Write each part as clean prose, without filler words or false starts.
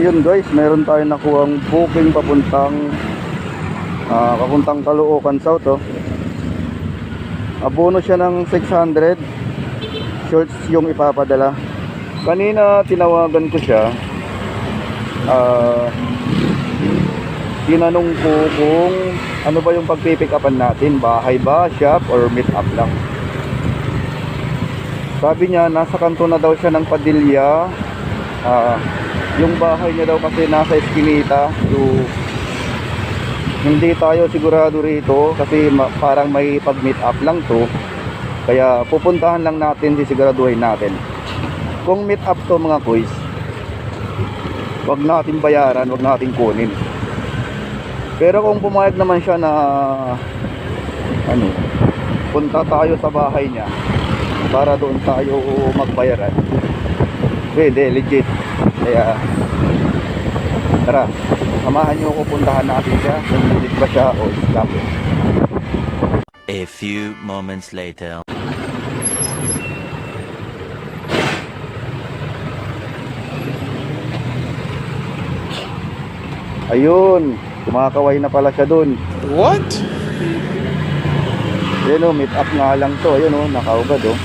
yun guys, meron tayong nakuhang booking papuntang Caloocan South, oh. Abono siya ng 600 shorts yung ipapadala. Kanina tinawagan ko siya, tinanong ko kung ano ba yung pagpipick upan natin, bahay ba, shop, or meet up lang. Sabi niya nasa kanto na daw siya ng Padilla. Yung bahay niya daw kasi nasa Eskinita, so hindi tayo sigurado rito kasi parang may pag-meet up lang to. Kaya pupuntahan lang natin, sisiguraduhin natin. Kung meet up to mga kuys, wag natin bayaran, wag natin kunin. Pero kung pumayag naman siya na punta tayo sa bahay niya para doon tayo magbayaran, pwede, legit. Kaya tara, samahan nyo ako, puntahan natin siya kung legit ba siya o scam. A few moments later. Ayun, kumakaway na pala siya dun. What? Ayun, oh, meet up nga lang to. Ayun, oh, nakaugad, oh.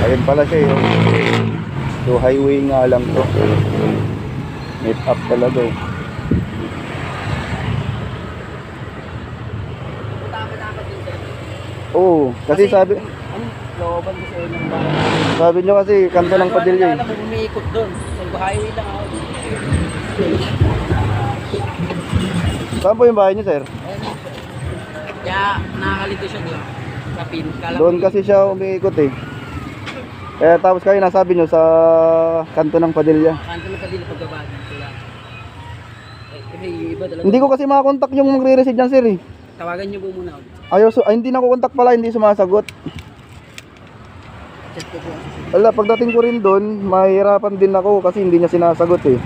Ayun pala siya, oh. So highway nga lang to. Meet up talaga, oh. Oo, kasi sabi Looban ko sa inyong bahay. sabi nyo kasi kanto ng Padilla, eh. Alam mo, umiikot doon. So, highway lang ako. Saan po yung bahay niyo, sir? Kaya nakakalito siya doon. Sa pin. Doon kasi siya umiikot, eh. Kaya tapos kayo nasabi nyo sa kanto ng Padilla. Kanto na padila pagbabagi. Sila. Kasi yung iba talaga. Hindi ko kasi makakontak yung magre-receive dyan, sir, eh. Tawagan niyo po muna ako. Hindi na ko kontak pala, hindi sumasagot. Chat ko po. Wala, pagdating ko rin doon, mahirapan din ako kasi hindi niya sinasagot, eh.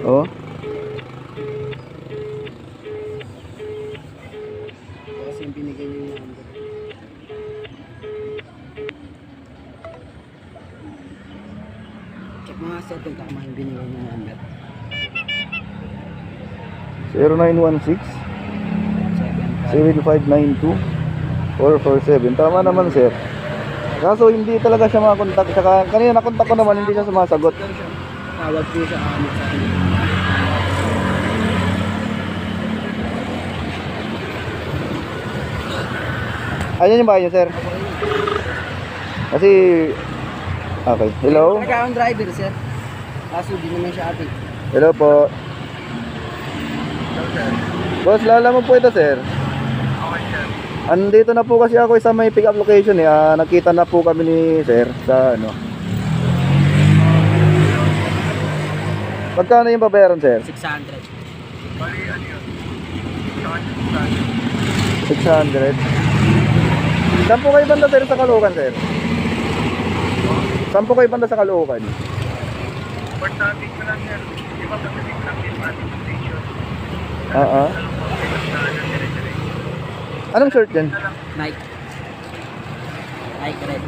Oh. Kasi yung binigay niyo yung number. Check mga sir kung tama yung binigay niyo yung number. 0916 7592 447. Tama naman, sir. Kaso hindi talaga siya makakontak. Saka kanina nakontak ko naman, hindi siya sumasagot. Tawag po sa amin sa amin. Ayan yung bahay niyo, sir. Kasi okay. Hello. Talaga akong driver, sir. Kaso di naman siya ate. Hello po. Boss, lala mo po ito, sir. Okay, sir. Andito na po kasi ako sa may pick up location, eh. Nakita na po kami ni sir sa ano. Magkano yung babayaran, sir? 600. Bali, ano yun? 600. Saan po kayo banda, sir, sa Caloocan, sir? Saan po kayo banda sa Caloocan? Port natin ko lang, sir. Di ba pagdating ko lang din ating station? Anong shirt yan? Nike. Nike red.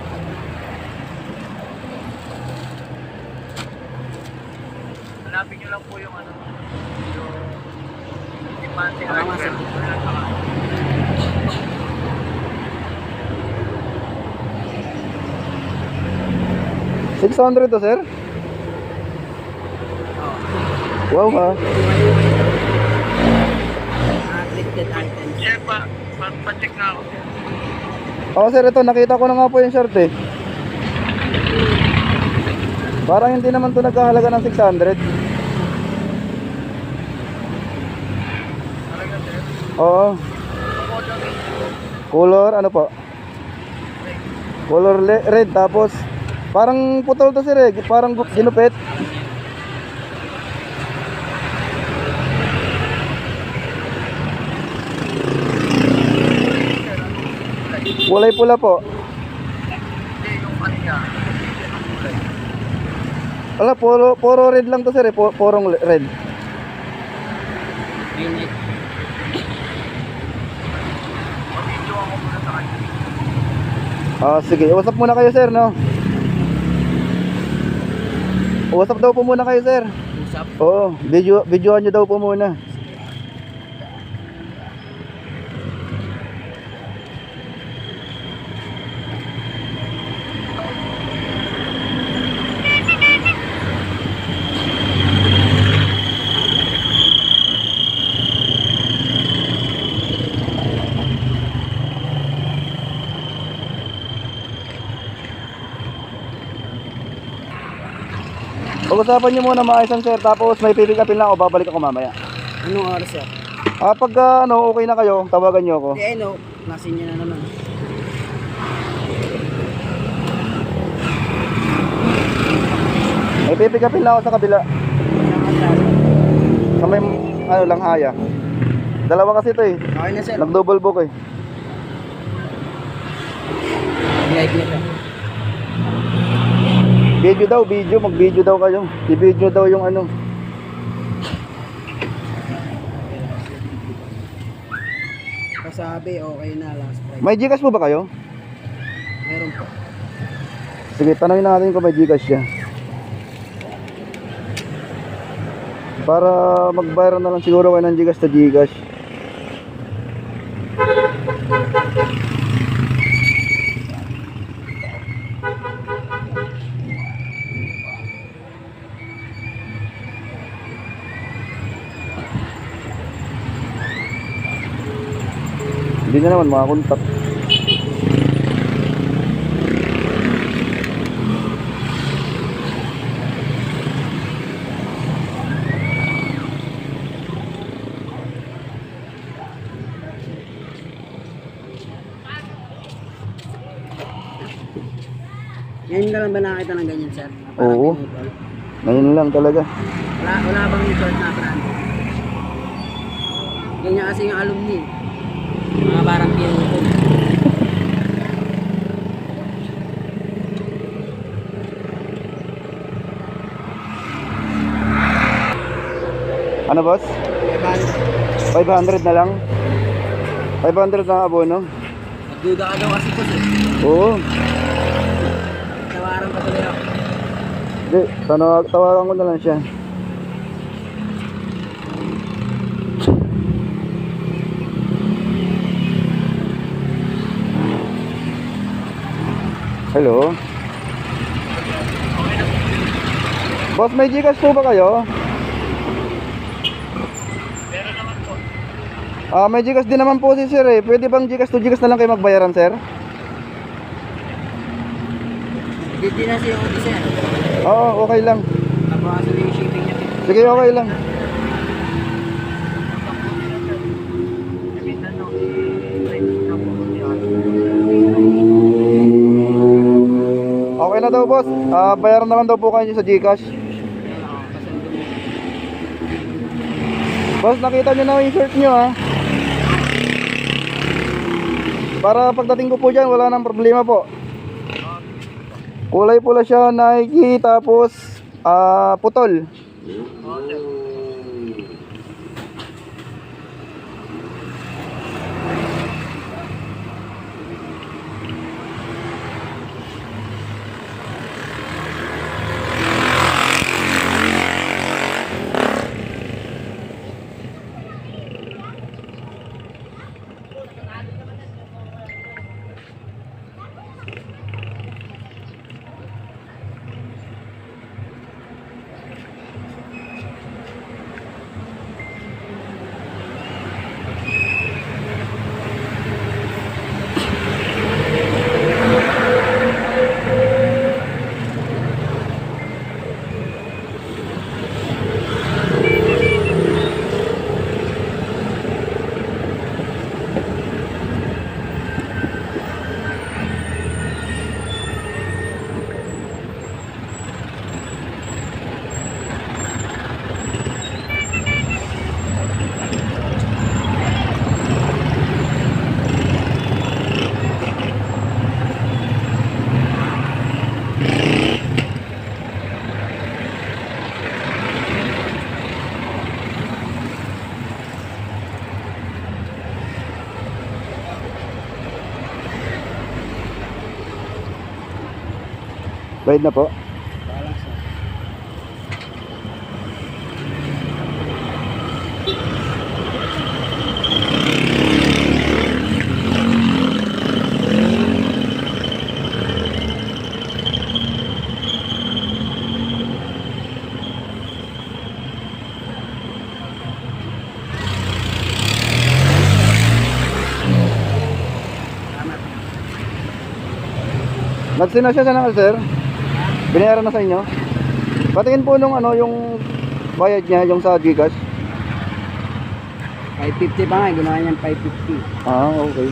Hanapin nyo lang po yung ano, yung Imante Tama, sir. $600 to, sir? Wow, ha? Restricted items. Sir, pa-check na ako, sir. Oo, sir, ito, nakita ko na nga po yung shirt, eh. Parang hindi naman to nagkahalaga ng 600. Talaga, sir. Oo. Color, ano po? Color red, tapos parang putol to, sir, eh. Parang ginupit. Kulay pula po. Hindi, yung ano niya. Wala, puro red lang to, sir, eh. Purong red. Mainit. Mag-video ako muna sa kanya. Sige, usap muna kayo sir, no? Usap daw po muna kayo sir. Usap. Oo, videoan nyo daw po muna. Pag-usapan nyo muna maayos sir, tapos may pipikapin lang ako, babalik ako mamaya. Anong oras sir? Pag okay na kayo, tawagan nyo ako. Hindi, no. Nasin niya na naman. May pipikapin lang ako sa kabila. Sa may, langhaya. Dalawa kasi ito eh. Okay na sir. Nag-double book eh. Like na siya. Video daw, mag-video daw kayo. I-video daw yung ano. Kasabi, okay na. Last price. May Gcash po ba kayo? Meron po. Sige, tanongin natin kung may Gcash siya. Para mag-viral na lang siguro kayo ng Gcash sa Gcash. Hindi na naman makakontak. Ngayon ka lang ba nakita ng ganyan sir? Oo. Pinipol. Ngayon lang talaga. Wala bang short na brand? Ganyan kasi yung alumni. Mga barang pinipol. Ano boss? 500 na lang? 500 na abono? Nagduda ka daw kasi po sir. Oo. Tawaran pa tuloy ako. Hindi, tawagan ko na lang siya. Hello? Boss, may Gcash po ba kayo? Meron naman po. May Gcash din naman po si sir eh. Pwede bang Gcash to Gcash na lang kayo magbayaran sir? Hindi na siya yung sir. Oo, okay lang. Tabawasan na yung shipping niya. Sige, okay lang. Okay na daw boss. Bayaran na lang daw po kayo sa Gcash. Boss, nakita nyo na yung shirt nyo ha. Para pagdating ko po dyan, wala nang problema po. Kulay pula siya, Nike, tapos putol. Bayad na po. Balance na. Nagsinasya siya na sir. Binayaran na sa inyo. Patingin po nung ano yung bayad niya, yung sa Gcash. 550 pa nga, ginawa niyan 550. Ah, okay.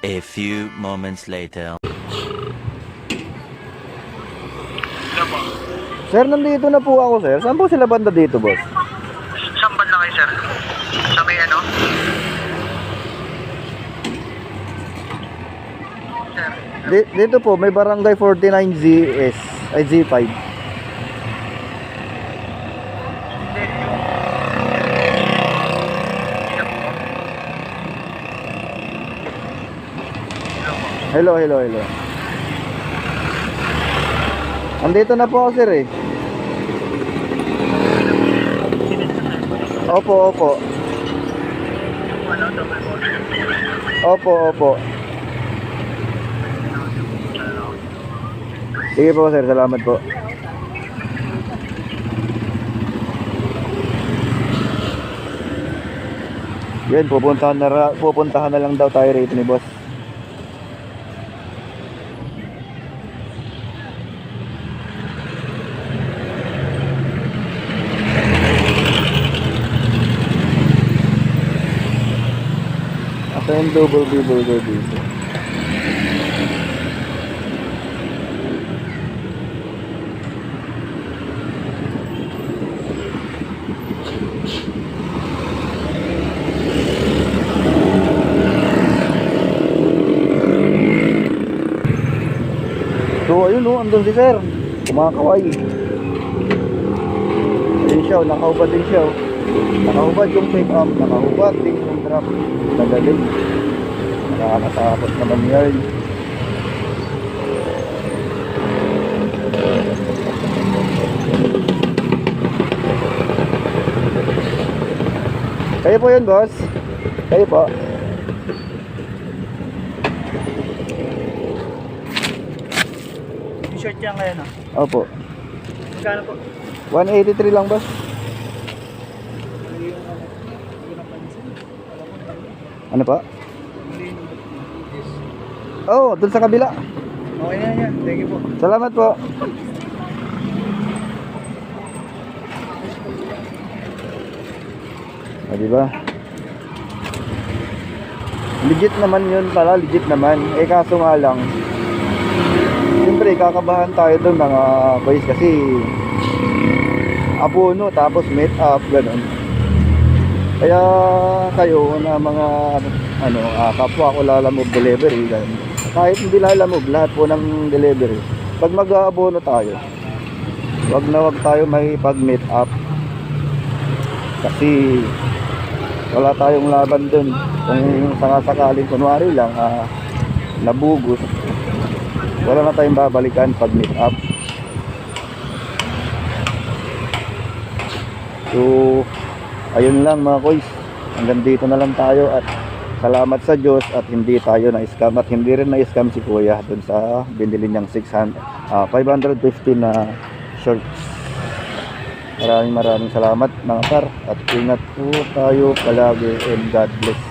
A few moments later. Ano po? Sir, nandito na po ako sir. Saan po sila banda dito, boss? Saan ba na kayo, sir? Sa may ano? Sir, Dito po, may barangay 49ZS, ay Z5. hindi yung... Sino po? Sino po? Hello. Andito na po ako sir eh. Opo. Ano, double order? Opo. Sige po sir, salamat po. Yan, pupuntahan na lang daw tayo rito ni boss. Asa yung double B burger dito? So ayun o, andun si sir. Kumakaway. Ayun siya, nakahubad din siya. Nakahubad yung pick up, nakahubad din yung drop. Nagaling. Nakakatakot naman yan. Kayo po yun, boss. Kayo po. T-shirt yan ngayon, ah. Opo. Magkano po? 183 lang, boss. Ano pa? Oh, dun sa kabila. Okay na yan. Thank you po. Salamat po. O, diba? Legit naman yun pala, legit naman. Eh kaso nga lang, siyempre kakabahan tayo dun mga boys kasi abono tapos meet up, ganun. Kaya kayo na mga kapwa ko lalamove delivery, ganun. Kahit hindi lalamove, lahat po ng delivery. Pag mag-aabono tayo, wag tayo may pag-meet up. Kasi wala tayong laban dun. Kung sakasakaling kunwari lang nabugos, wala na tayong babalikan pag meet up. So ayun lang mga koys, hanggang dito na lang tayo at salamat sa Diyos at hindi tayo na-scam at hindi rin na-scam si Kuya dun sa binili niyang 550 na shorts. Maraming salamat mga sir at ingat po tayo palagi and God bless.